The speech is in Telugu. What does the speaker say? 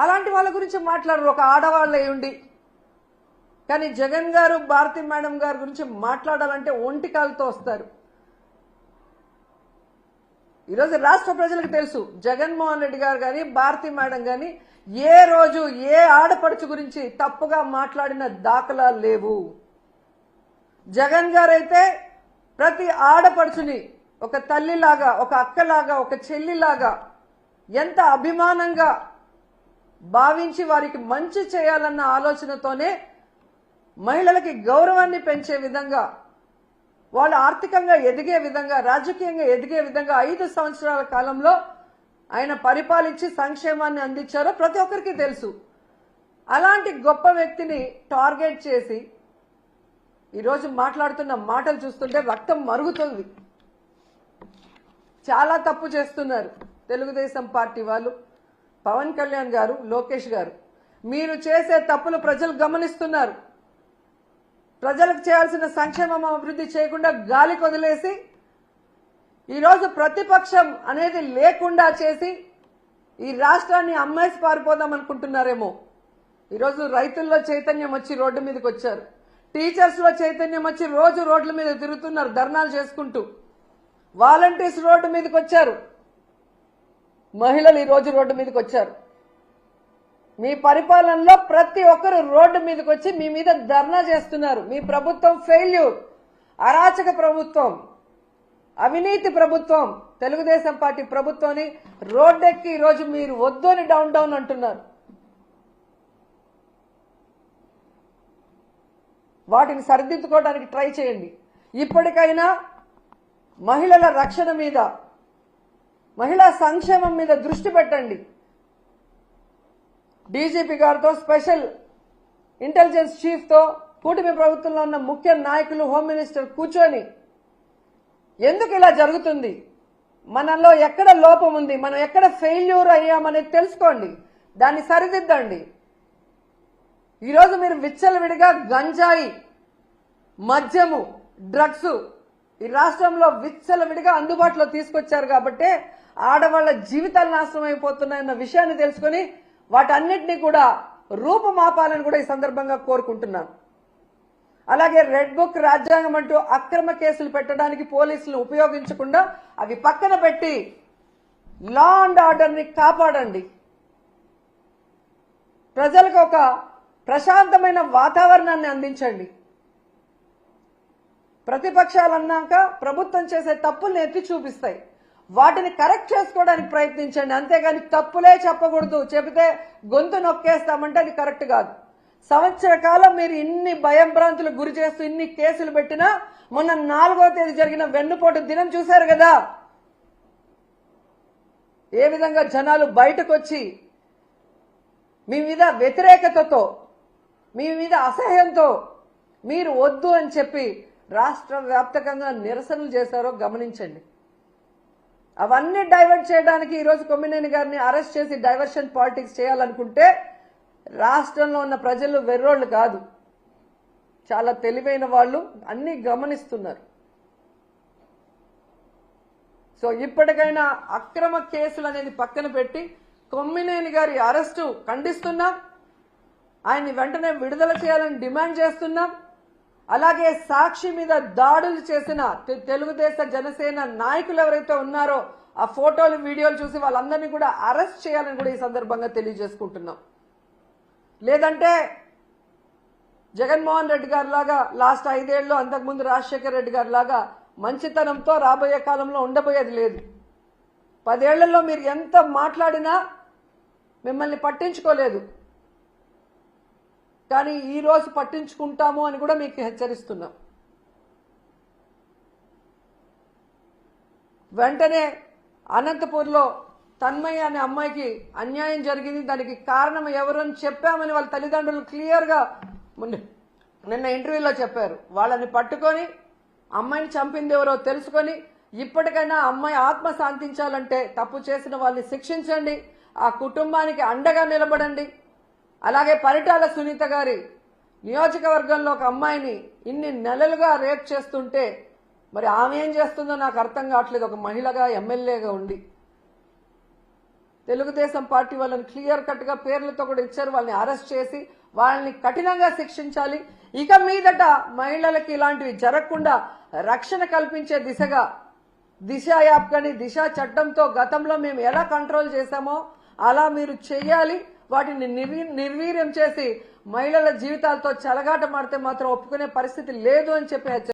అలాంటి వాళ్ళ గురించి మాట్లాడరు, ఒక ఆడవాళ్ళు అయ్యుండి. కానీ జగన్ గారు భారతి మేడం గారి గురించి మాట్లాడాలంటే ఒంటికాలతో వస్తారు. ఈరోజు రాష్ట్ర ప్రజలకు తెలుసు, జగన్మోహన్ రెడ్డి గారు కానీ భారతి మేడం కానీ ఏ రోజు ఏ ఆడపడుచు గురించి తప్పుగా మాట్లాడిన దాఖలాలు లేవు. జగన్ గారైతే ప్రతి ఆడపడుచుని ఒక తల్లిలాగా, ఒక అక్కలాగా, ఒక చెల్లిలాగా ఎంత అభిమానంగా భావించి వారికి మంచి చేయాలన్న ఆలోచనతోనే మహిళలకి గౌరవాన్ని పెంచే విధంగా, వాళ్ళు ఆర్థికంగా ఎదిగే విధంగా, రాజకీయంగా ఎదిగే విధంగా 5 సంవత్సరాల కాలంలో ఆయన పరిపాలించి సంక్షేమాన్ని అందించారో ప్రతి ఒక్కరికి తెలుసు. అలాంటి గొప్ప వ్యక్తిని టార్గెట్ చేసి ఈరోజు మాట్లాడుతున్న మాటలు చూస్తుంటే రక్తం మరుగుతుంది. చాలా తప్పు చేస్తున్నారు తెలుగుదేశం పార్టీ వాళ్ళు, పవన్ కళ్యాణ్ గారు, లోకేష్ గారు. మీరు చేసే తప్పులు ప్రజలు గమనిస్తున్నారు. ప్రజలకు చేయాల్సిన సంక్షేమం అభివృద్ధి చేయకుండా గాలికి వదిలేసి ఈరోజు ప్రతిపక్షం అనేది లేకుండా చేసి ఈ రాష్ట్రాన్ని అమ్మేసి పారిపోదాం అనుకుంటున్నారేమో. ఈరోజు రైతుల్లో చైతన్యం వచ్చి రోడ్డు మీదకి వచ్చారు, టీచర్స్ లో చైతన్యం వచ్చి రోజు రోడ్ల మీద తిరుగుతున్నారు ధర్నాలు చేసుకుంటూ, వాలంటీర్స్ రోడ్డు మీదకి వచ్చారు, మహిళలు ఈ రోజు రోడ్డు మీదకి వచ్చారు. మీ పరిపాలనలో ప్రతి ఒక్కరు రోడ్డు మీదకి వచ్చి మీ మీద ధర్నా చేస్తున్నారు. మీ ప్రభుత్వం ఫెయిల్యూర్, అరాచక ప్రభుత్వం, అవినీతి ప్రభుత్వం, తెలుగుదేశం పార్టీ ప్రభుత్వాన్ని రోడ్డెక్కి ఈరోజు మీరు వద్దు అని డౌన్ అంటున్నారు. వాటిని సరిదిద్దుకోవడానికి ట్రై చేయండి. ఇప్పటికైనా మహిళల రక్షణ మీద, మహిళా సంక్షేమం మీద దృష్టి పెట్టండి. డీజీపీ గారితో, స్పెషల్ ఇంటెలిజెన్స్ చీఫ్ తో, కూటమి ప్రభుత్వంలో ఉన్న ముఖ్య నాయకులు, హోమ్ మినిస్టర్ కూర్చొని ఎందుకు ఇలా జరుగుతుంది, మనలో ఎక్కడ లోపం ఉంది, మనం ఎక్కడ ఫెయిల్యూర్ అయ్యామనేది తెలుసుకోండి, దాన్ని సరిదిద్దండి. ఈరోజు మీరు విచ్చలవిడిగా గంజాయి, మద్యము, డ్రగ్స్ ఈ రాష్ట్రంలో విచ్చలవిడిగా అందుబాటులో తీసుకొచ్చారు కాబట్టి ఆడవాళ్ల జీవితాలు నాశనం అయిపోతున్నాయన్న విషయాన్ని తెలుసుకుని వాటన్నిటినీ కూడా రూపుమాపాలని కూడా ఈ సందర్భంగా కోరుకుంటున్నాను. అలాగే రెడ్ బుక్, రాజ్యాంగం అంటూ అక్రమ కేసులు పెట్టడానికి పోలీసులు ఉపయోగించకుండా అవి పక్కన పెట్టి లా అండ్ ఆర్డర్ ని కాపాడండి. ప్రజలకు ఒక ప్రశాంతమైన వాతావరణాన్ని అందించండి. ప్రతిపక్షాలు అన్నాక ప్రభుత్వం చేసే తప్పుల్ని ఎత్తి చూపిస్తాయి, వాటిని కరెక్ట్ చేసుకోవడానికి ప్రయత్నించండి. అంతేగాని తప్పులే చెప్పకూడదు, చెబితే గొంతు నొక్కేస్తామంటే అది కరెక్ట్ కాదు. సంవత్సర కాలం మీరు ఇన్ని భయంభ్రాంతులకు గురి చేస్తూ ఇన్ని కేసులు పెట్టినా మొన్న 4వ తేదీ జరిగిన వెన్నుపోటు దినం చూశారు కదా, ఏ విధంగా జనాలు బయటకు వచ్చి మీ మీద వ్యతిరేకతతో, మీ మీద అసహ్యంతో మీరు వద్దు అని చెప్పి రాష్ట్ర వ్యాప్తంగా నిరసనలు చేశారో గమనించండి. అవన్నీ డైవర్ట్ చేయడానికి ఈరోజు కొమ్మినేని గారిని అరెస్ట్ చేసి డైవర్షన్ పాలిటిక్స్ చేయాలనుకుంటే రాష్ట్రంలో ఉన్న ప్రజలు వెర్రోళ్ళు కాదు, చాలా తెలివైన వాళ్ళు, అన్ని గమనిస్తున్నారు. సో ఇప్పటికైనా అక్రమ కేసులు అనేది పక్కన పెట్టి కొమ్మినేని గారి అరెస్టు ఖండిస్తున్నాం, ఆయన్ని వెంటనే విడుదల చేయాలని డిమాండ్ చేస్తున్నాం. అలాగే సాక్షి మీద దాడులు చేసిన తెలుగుదేశ జనసేన నాయకులు ఎవరైతే ఉన్నారో ఆ ఫోటోలు, వీడియోలు చూసి వాళ్ళందరినీ కూడా అరెస్ట్ చేయాలని కూడా ఈ సందర్భంగా తెలియజేసుకుంటున్నాం. లేదంటే జగన్మోహన్ రెడ్డి గారి లాగా లాస్ట్ 5 ఏళ్లు, అంతకుముందు రాజశేఖర రెడ్డి గారి లాగా మంచితనంతో రాబోయే కాలంలో ఉండబోయేది లేదు. 10 ఏళ్లలో మీరు ఎంత మాట్లాడినా మిమ్మల్ని పట్టించుకోలేదు, కానీ ఈ రోజు పట్టించుకుంటాము అని కూడా మీకు హెచ్చరిస్తున్నాం. వెంటనే అనంతపూర్లో తన్మయ్య అనే అమ్మాయికి అన్యాయం జరిగింది, దానికి కారణం ఎవరు అని చెప్పామని వాళ్ళ తల్లిదండ్రులు క్లియర్గా నిన్న ఇంటర్వ్యూలో చెప్పారు. వాళ్ళని పట్టుకొని అమ్మాయిని చంపింది ఎవరో తెలుసుకొని ఇప్పటికైనా అమ్మాయి ఆత్మ శాంతించాలంటే తప్పు చేసిన వాళ్ళని శిక్షించండి, ఆ కుటుంబానికి అండగా నిలబడండి. అలాగే పరిటాల సునీత గారి నియోజకవర్గంలో ఒక అమ్మాయిని ఇన్ని నెలలుగా రేప్ చేస్తుంటే మరి ఆమె ఏం చేస్తుందో నాకు అర్థం కావట్లేదు, ఒక మహిళగా, ఎమ్మెల్యేగా ఉండి. తెలుగుదేశం పార్టీ వాళ్ళని క్లియర్ కట్ గా పేర్లతో కూడా ఇచ్చారు. వాళ్ళని అరెస్ట్ చేసి వాళ్ళని కఠినంగా శిక్షించాలి. ఇక మీదట మహిళలకి ఇలాంటివి జరగకుండా రక్షణ కల్పించే దిశగా దిశ యాప్ కానీ దిశ చట్టంతో గతంలో మేము ఎలా కంట్రోల్ చేశామో అలా మీరు చెయ్యాలి. వాటిని నిర్వీర్యం చేసి మహిళల జీవితాలతో చెలగాట మాడితే మాత్రం ఒప్పుకునే పరిస్థితి లేదు అని చెప్పి